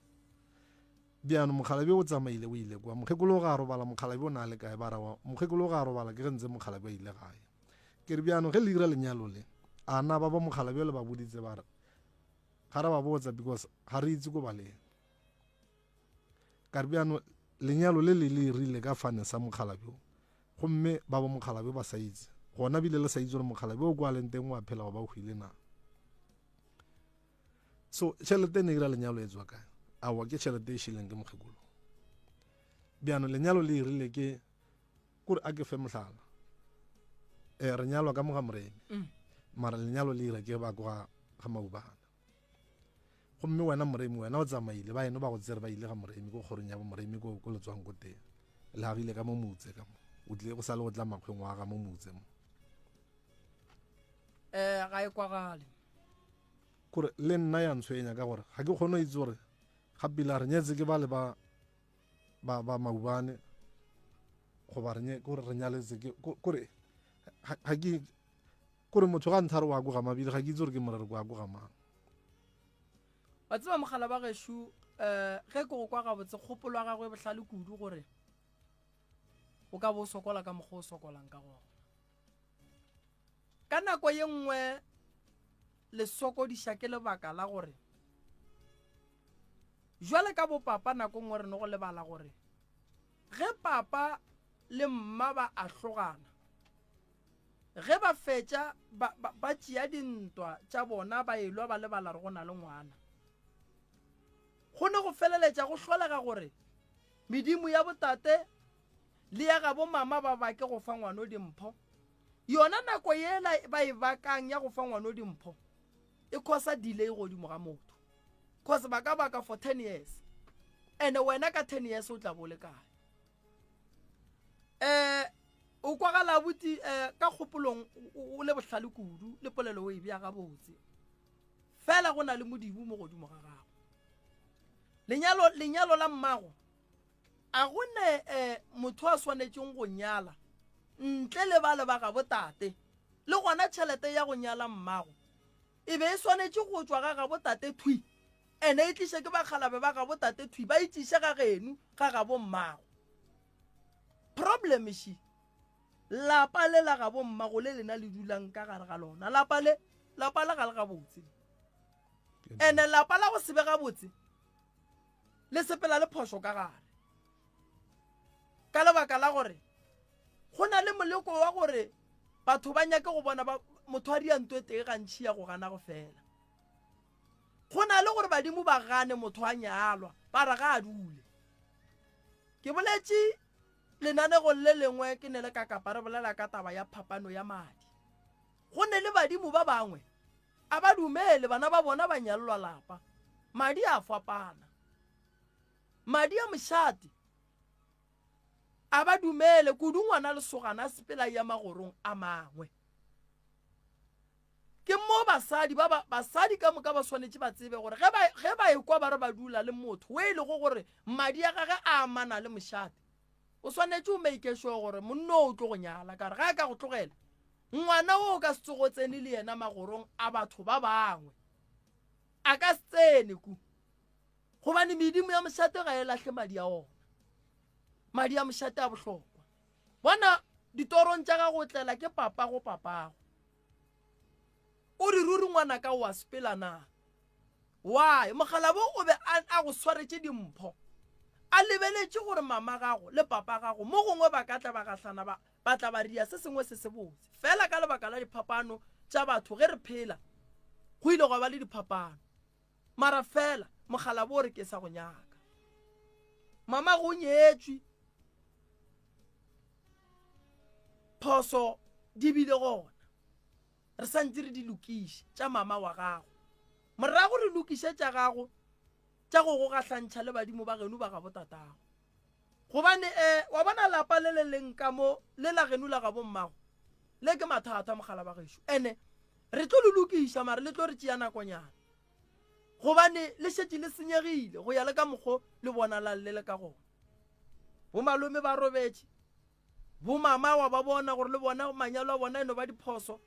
bjano Mokgalabe o tsamaile o ile kwa mokgekolo ga a robala Mokgalabe o na le kae ba rawa mokgekolo ga a robala ke ge ntse Mokgalabe a ile gae ke re bjano ge le dira lenyalo le a na ba Mokgalabe le ba boditse ba re ga re ba botsa because ga re itse ko ba leng ka re bjano lenyalo le rile ka fane sa Mokgalabe gomme ba Mokgalabe ba sa itse gona bile le sa itse gore Mokgalabe o kwa leng teng wa phela ba o hwile na so tšhelete ne ira lenyalo e tswa kae awa ke tšhelete e šileng ke mokgekolo bjano lenyalo le irile ke kore a ke fe mohlala re nyalwa ka moga moremi mara lenyalo le ira ke ba kwa ga Maubana gomme wena moremi wena o tsamaile ba eno ba go tsere ba ile ga moremi ko kgorong ya bo moremi ko letswang ko teng le agile ka mo motse ka mo o tlile go sa le go tla makgweng wa ga mo motse mo ga e kwagale kore le nna ya ntshwenya ka gore ga ke kgone itse gore ga pila re nyetse ke ba le ba Maubane go ba kore re nyaletse kore ga ke kore motho ga nthare wa go ga mabile ga ke itse gore ke morere kwa go ga mang ba tseba mogala ba gešo ge ke go kwa gabotse kgopolo wa gagwe bohlale kudu gore o ka bo sokola ka mokgwa o sokolang ka gona ka nako ye nngwe le sokodiša ke lebaka la gore jwale ka bo papa nako nngwe re no go lebala gore ge papa le mma ba ahlogana ge ba fetša ba tšea dintwa tša bona ba elwa ba lebala re go na le ngwana go ne go feleletša go hlolega gore medimo ya botate le ya ga bo mama ba bake go fa ngwana dimpho yona nako yela ba e bakang ya go fa ngwana dimpho e khosa delay godimo ga motho cause ba ka baka for 10 years ene wena ka 10 years o tla bole kae o kwa gala buti ka kgopolong o le bohlale kudu le polelo o e bja ga botse fela go na le modibu mo godimo ga gago lenyalo la mmago a go ne motho a swanetšeng go nyala ntle le ba ga botate le gona tšhelete ya go nyala mmago e be e swanetše go tswa ga botate thwi ene e tliše ke Bakgalabe ba ga botate thwi ba itšiše ga geno ga ga bo mmago problem she lapa le la ga bo mmago le lena le dulang ka gare ga lona lapa le ga le ga botse ene lapa la go sebe ga botse le sepela le phošo ka gare ka lebaka la gore go na le moleko wa gore batho ba nyake go bona motho a diantwe tege gantši ya go gana go fela go na le gore badimo ba gane motho a nyalwa ba ra ga a dule ke boletše lenanego le lengwe ke ne le ka kapa re bolela ka taba ya phapano ya madi go ne le badimo ba bangwe a ba dumele bana ba bona ba nyallwa lapa madi a fapana madi a mošate a ba dumele kudu ngwana lesogana a sepela ya magorong a mangwe ke mo basadi ka moka ba swanetse ba tsebe gore ge ba ekwa ba re ba dula le motho o e le go gore madi a gage a amana le mošate o swanetse o make sure gore monno o tlo go nyala ka re ga ka go tlogela ngwana o ka se go tsene le yena magorong a batho ba bangwe a ka se tsene ku gobane medimo ya mošate ga e lahle madi a ona madi a mošate a bohlokwa bona ditorong tša ga go tlela ke papago o di ruri ngwana ka wa sepela na why mogalabo o be a go swaretše dimpho a lebeletše gore mama gago le papa gago mo gongwe ba ka tla ba gahlana ba tla ba ria se sengwe se se botse fela ka lebaka la diphapano tša batho ge re phela go ile go ba le diphapano mara fela mogalabo o re ke sa go nyaka mama go nyetšwe phoso di bile gona re santse re di lokiše tša mama wa gago morago re lokiše tša gago tša go go gahlantšha le badimo ba geno ba ga botatago gobane wa bona lapa le le leng ka mo le la geno la ga bommago le ke mathata mogala ba gešo ene re tlo le lokiša mare le tlo re tšea nakonyana gobane le šetše le senyegile go ya le ka mokgo le bonalang le le ka gona bomalome ba robetše bomama wa ba bona gore le bona manyalo a bona eno ba diphoso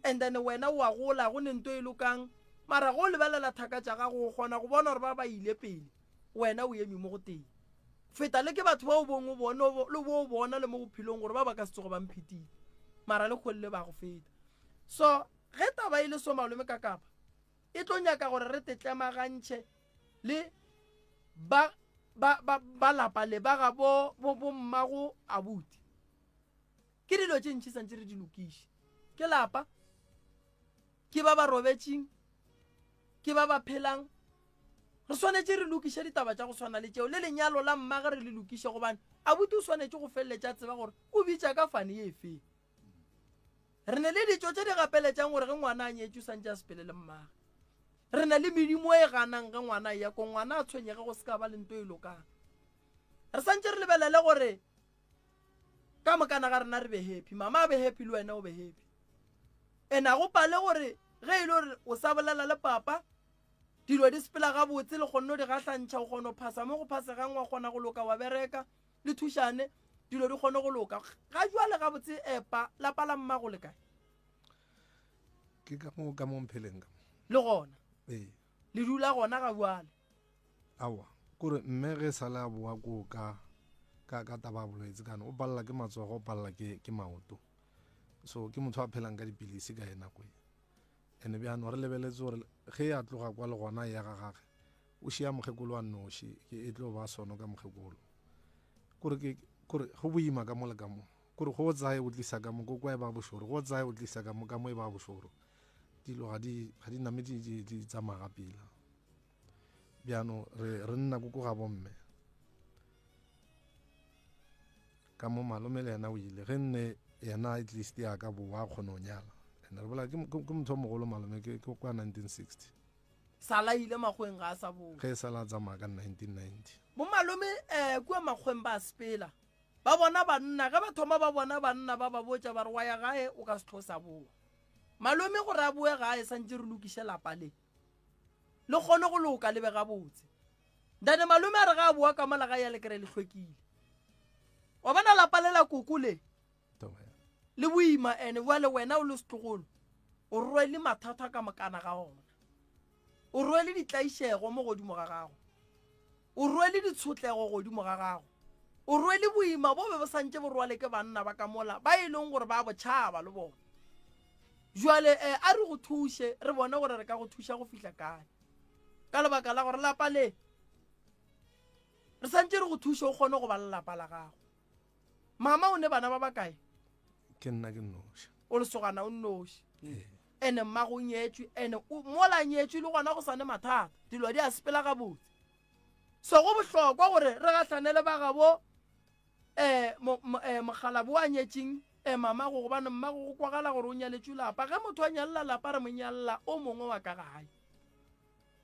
and then wena wa gola go nento e lokang mara go lebelela thaka tša gago go kgona go bona gore ba ile pele wena o eme mo go teng feta le ke batho ba o bongwe le bo bona le mo bophelong gore ba ka se tsogo ba mphitile mara le kgolle ba go feta so ge taba ile so malome ka kapa e tlo nyaka gore re tetlemagantšhe le ba lapa le ba ga bo mmago abuti ke dilo tše ntši santse re di lokiše ke lapa ke ba robetšeng ke ba phelang re swanetše re lokiše ditaba tša go swana le tšeo le lenyalo la mmage re le lokiše gobane abuti o swanetše go feleletša tseba gore o bitša ka fane ye feng re ne le ditšo tše di gapeletšang gore ge ngwana a nyetšwe santše a sepele le mmage re na le medimo e ganang ge ngwana ya ko ngwana a tshwenyege go se ka ba lento e lokang re santše re lebelele gore ka mokana ga rena re be happy mama a be happy le wena o be happy ene a go pale gore ge e le gore o sa bolela le papa dilo di sepela gabotse le kgonne o di gahlantšha o kgone go phasa mo go phasegang wa kgona go loka wa bereka le thušane dilo di kgone go loka ga jwale gabotse epa lapa la mmago le kae ke ka mo mpheleng ka le gona le dula gona ga jwale awa kore mme ge sa le a boa ko ka taba bolwetse kana o palela ke matsogo o palela ke maoto so ke motho a phelang ka dipilisi ka ena kwe ene bjano re lebeletse gore ge a tloga kwa le gona ya gagage o šia mokgekolo wa noši ke e tlo ba sono ka mokgekolo kore go boima ka mo le ka mo kore go tsaye o tlisa ka mo kwa e ba bošoro go tsaye o tlisa ka mo e ba bošoro dilo ga di name di tsamaga pila bjano re nna ko ga bomme ka mo malome le yena o ile ge nne yena at least ya ka boa kgona o nyala ene re bola ke motho mogolo malome ke kwa 1960 sala ile magweng ga a sa bo ge sala tsamaya ka 1990 bo malome kua magweng ba sepela ba bona banna ga ba thoma ba bona banna ba ba botša ba re wa ya gae o ka se tlosa boa malome gore a boe gae santse re lokiše lapa le kgone go loka lebe gabotse dane malome a re ga a boa ka mola ga ya le kere le hlwekile wa bona lapa le la koko le boima ene wale wena o le setlogolo o rwele mathata ka mokana ga ona o rwele ditlaišego mo godimo ga gago o rwele ditshotlego godimo ga gago o rwele boima bo be bo santse bo rwale ke banna ba ka mola ba e leng gore ba botšhaba le bona jwale a re go thuše re bone gore re ka go thuša go fihla kae ka lebaka la gore lapa le re santse re go thuše o kgone go ba lelapa la gago mama o ne bana ba bakae ke nna ke nnoši o lesogana o nnoši ene mmago o nyetšwe ene mola nyetšwe le gona go sane mathata dilo di a sepela gabotse so go bohlokwa gore re gatlhanele ba gabo mogalabo a nyetšeng mama go gobane mmago go kwagala gore o nyaletšwe lapa ge motho a nyalela lapa re mo nyalela o mongwe wa ka gae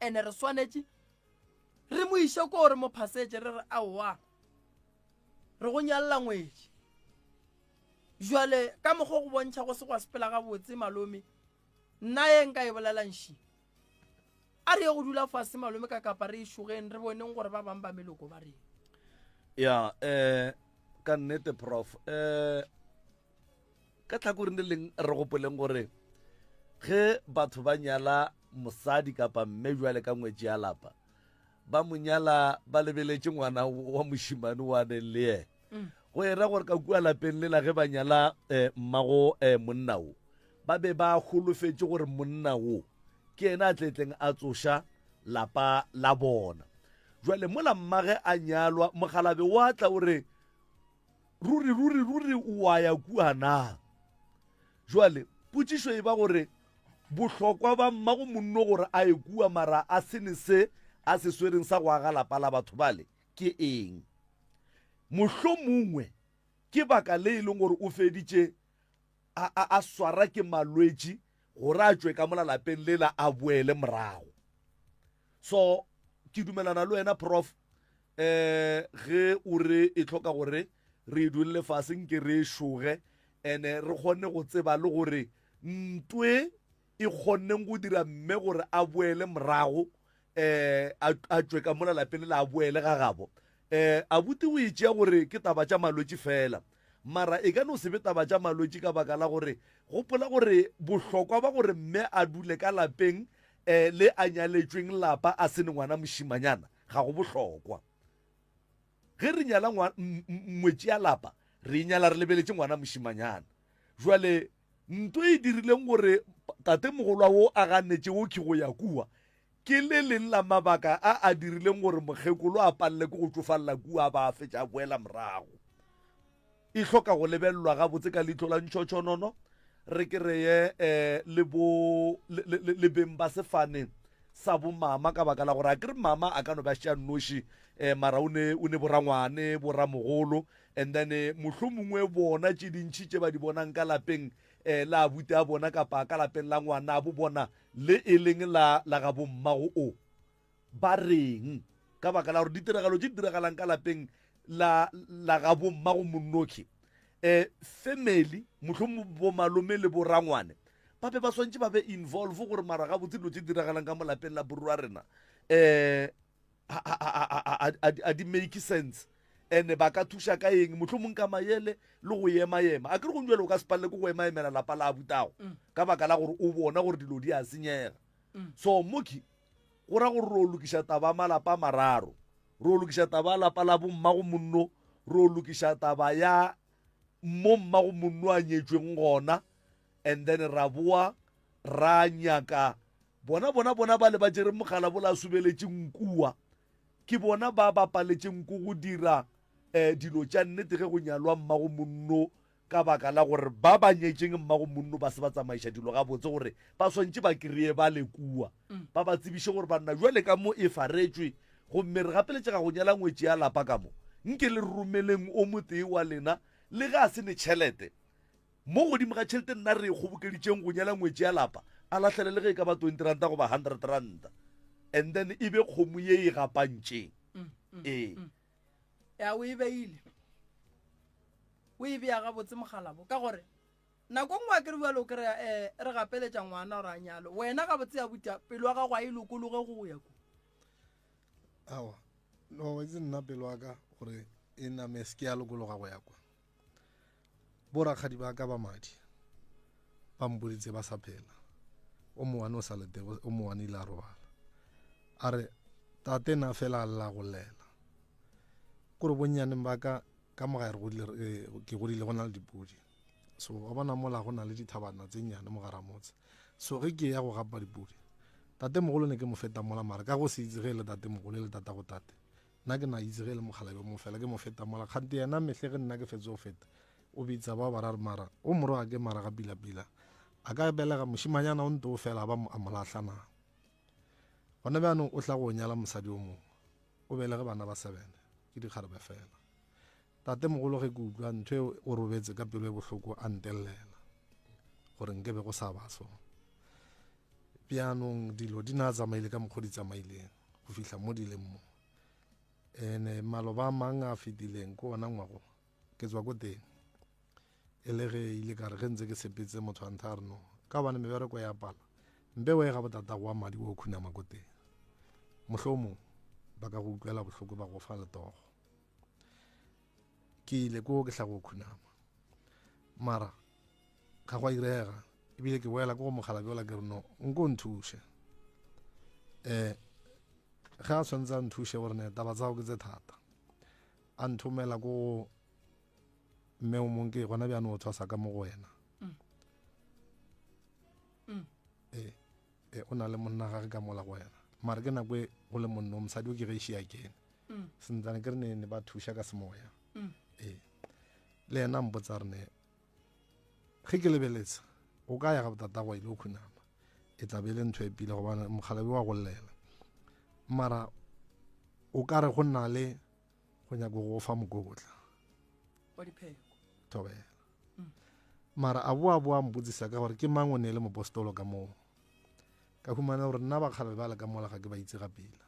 ene re swanetše re mo ishe ko gore mo passage re re aowa re go nyalla ngwetši jwale ka mokgwa go bontšha go se go sepela ga botse malome nna ye nka e bolelanši a re ye go dula fase malome ka kapa re išogeng re boneng gore ba bang ba meloko ba reng ya ka nnete prof ka tlhakoreng le leng re gopoleng gore ge batho ba nyala mosadi kapa mme jwale ka ngwetši ya lapa ba mo nyala ba lebeletše ngwana wa mošimane wa ne le ye go era gore ka kua lapeng lela ge ba nyala mmago monna o ba be ba golofetše gore monna o ke ena a tletleng a tsoša lapa la bona jwale mola mmage a nyalwa mogalabe wa tla ore ruri wa ya kua na jwale potšišo e ba gore bohlokwa ba mmago monno gore a e kua mara a sene se a se swereng sa go aga lapa la batho bale ke eng mohlomongwe ke baka le e leng gore o feditše a swara ke malwetši gore a tšwe ka mola lapeng lela a boele morago so ke dumelana le wena prof ge o re e tlhoka gore re e dulele fase nke re e šoge ene re kgonne go tseba le gore ntwe e kgonneng go dira mme gore a boele morago a tšwe ka mola lapeng lela a boele ga gabo abuti o e tšea gore ke taba tša malwetši fela mara e ka no se be taba tša malwetši ka baka la gore gopola gore bohlokwa ba gore mme a dule ka lapeng le a nyaletšweng lapa a sene ngwana mošimanyana ga go bohlokwa ge re nyala ngwetši ya lapa re nyala re lebeletše ngwana mošimanyana jwale nto e dirileng gore tate mogolwa wo a ganetše wo ke go ya kua ke le leng la mabaka a dirileng gore mokgekolo a palele ke go tsofalela kua ba a fetša a boela morago e hloka go lebellwa gabotse ka leihlo la ntšhotšhonono re ke reye le beng ba sefane sa bomama ka baka la gore a ke re mama a ka no ba šea nnoši mara o ne borangwane boramogolo and then mohlomongwe bona tše dintšhi tše ba di bonang ka lapeng la abute a bona kapa ka lapeng la ngwana a bo bona le e leng la ga bommago o ba reng ka baka la gore ditiragalo tše di diragalang ka lapeng la ga bommago monnoki family mohlomong bomalome le borangwane ba be ba swantše ba be involve gore mara gabotse dilo tše di diragalang ka mo lapeng la borwa rena a di make sense ene ba ka thuša ka eng mohlomong ka maele le go ema-ema a kere go njwele o ka sepalele ko go ema-emela lapa la abutago ka baka la gore o bona gore dilo di a senyega so moki go ra gore re o lokiša taba malapa mararo re o lokiša taba lapa la bommago monno re o lokiša taba ya mo mmago monno a nyetšweng gona and then ra boa ra nyaka bona ba le ba jere mogala bola subeletšeng kua ke bona ba bapaletšeng ko go dira dilo tša nnete ge go nyalwa mmago monno ka baka la gore ba ba nyetšeng mmago monno ba se ba tsamaiša dilo gabotse gore ba swantše ba kry-e ba le kua ba ba tsebiše gore banna jwale ka mo e faretšwe gomme re gapeletšega go nyala ngwetši ya lapa ka mo nke le romeleng o motee wa lena le ga a se ne tšhelete mo godimo ga tšhelete nna re e kgobokeditšeng go nyala ngwetši ya lapa a latlhele le ge e ka ba 20 ranta goba 100 ranta and then e be kgomo ye e gapantšeng ya o e beile o e bea gabotse mogalabo ka gore nako ngwe a kere bjalo kere re gapeletša ngwana gore a nyalo wena gabotse ya buta pelo wa gago a e lokologe go ya ko awa no itse nna pelo wa ka gore e name se ke ya lokologa go ya kwa borakgadi ba ka ba madi ba mpoditse ba sa phela o mowane o sa letego o mowane ile a robala a re tate na fela a lla go lela kore bonnyaneng ba ka moga ke godile go na le dipodi so wa bona mola go na le dithabana tse nnyane mo gara motse so ge ke ya go gapa dipodi tate mogolo ne ke mo feta mola mara ka go se itsegele tate mogolo le tata go tate nna ke na itsegele mogalabe mo fela ke mo feta mola kgante yena mehle ge nna ke fetse go feta o bitsa ba barare mara o moro a ke mara ga pila a ka belega mošimanyana o nte o fela ba a molatlana gona bjanong o tla go nyala mosadi o mongwe o belege bana ba 7 ke dikgarebe fela tate mogolo ge ke utlwa ntho e o robetse ka pelo e bohloko a ntellela gore nke be go sa ba so bjanong dilo di na tsamaile ka mokgwa di tsamaileng go fihla mo di leng mo ene maloba a mang a fetileng ko ona ngwago ke tswa ko teng e le ge ile ka re ge ntse ke sepetse motho a ntha re no ka bane mebereko ya pala mbe we ga botata go a madi o khunama ko teng mohlomong ba ka go utlwela bohloko ba go fa letogo ke ile ko ke tla go khunama mara ka go irega ebile ke boela ko go mogala bjola ke re no nko nthushe ga a tshwanetse a nthushe gore ne taba tsago ke tse thata a nthomela ko mme o mongwe gona bjano o tshwasa ka mo go wena o na le monna gage ka mola go wena mara ke nako e go le monna o mosadi o ke geiši ya kene sentsane ke re ne ba thuša ka semoya le yena mpotsa re ne ge ke lebeletse o ka ya ga botata go ile o khunama e tla be le ntho e pile gobane mogalabe wa go llela mara o ka re go nna le go nyako go fa mokokotla thobela mara a boa mpotsisa ka gore ke mang o ne le mopostolo ka moo ka humana gore nna bakgalabe ba le ka mola ga ke ba itse ga pila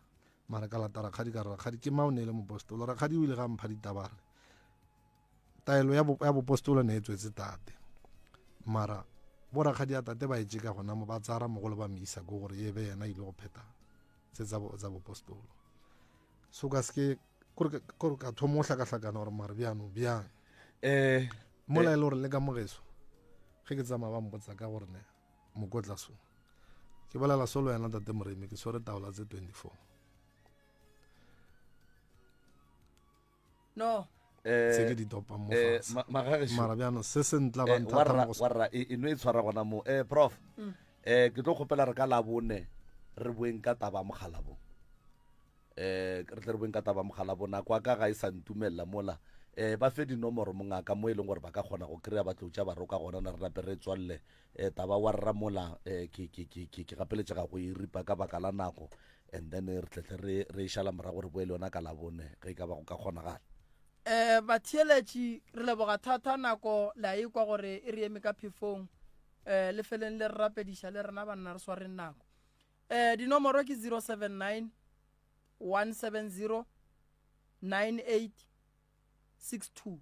mara ka lata rakgadi ka re rakgadi ke mang o ne le mopostolo rakgadi o ile ga mpha ditabare taelo ya bopostolo ne e tswetse tate mara bo rakgadi ya tate ba e ka gona mo ba tsara mogolo ba meisa ko gore e be yena ile go pheta tse tsa bopostolo so ka ske kore ka thomo hlakahlakana gore mare bjano bjang mola e le gore le ka mogeso ge ke tsamaya ba mpotsa ka gore ne mokotla so ke bolela solo yana tate moremi ke swere taola tse 24 no tse ke di topa mo fase mara bjano se se ntla ba warra e no e tshwara gona mo prof ke tlo kgopela re ka labone re bueng ka taba mogalabo re tle re bueng ka taba mogalabo nako ka ga e sa ntumella mola ba fe dinomoro mongaka mo e leng gore ba ka kgona go kry-a batloutša ba roka gona na re nape re tswalle taba wa rra mola ke gapeletše ga go e ripa ka baka la nako and then re tletle re išala morago re boele yona ka labone ge e ka ba go ka kgonagala batheeletši re leboga thata nako la e kwa gore e re eme ka phefong le feleng le re rapediša le rena banna re swareng nako dinomoro ke 079 170 9862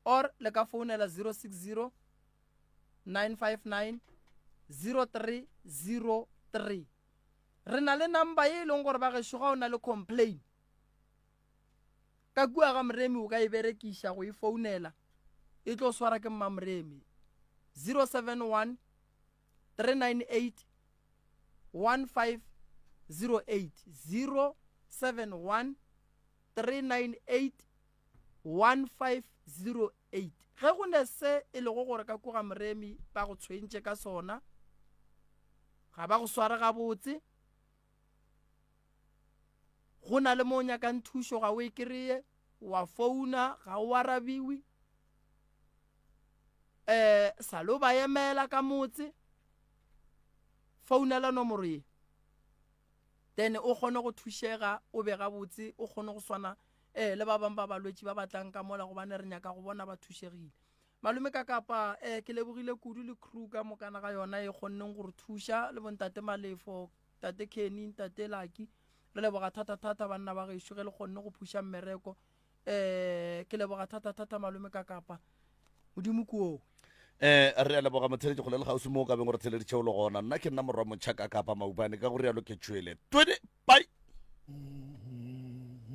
or le ka founela 060 959 0303 re na le number e leng gore ba gešo ga o na le complain ka kua ga moremi o ka e berekiša go e founela e tlo swara ke mmamoremi 071 398 1508 071 398 1508 ge go ne se e lego gore ka koga moremi ba go tshwentše ka sona ga ba go sware gabotse go na le mo nyakang thušo ga o e kry-e wa founa ga o arabiwe sa lo ba emela ka motse founela nomoro e then o kgone go thušega o be gabotse o kgone go swana le ba bang ba balwetši ba batlang ka mola gobane re nyaka go bona ba thušegile malome ka kapa ke lebogile kudu le crew ka mokana ga yona e kgonneng gore thuša le bontate malefo tate kenny tate laki re leboga thata banna ba gešo ge le kgonne go phuša mmereko ke leboga thata malome ka kapa modimo kuo re a leboga motheletši go le le gausi mo o ka beng gore theleditšheo le gona nna ke nna morwa motšhaka kapa maubane ka go rialo ke tšwele 20 bye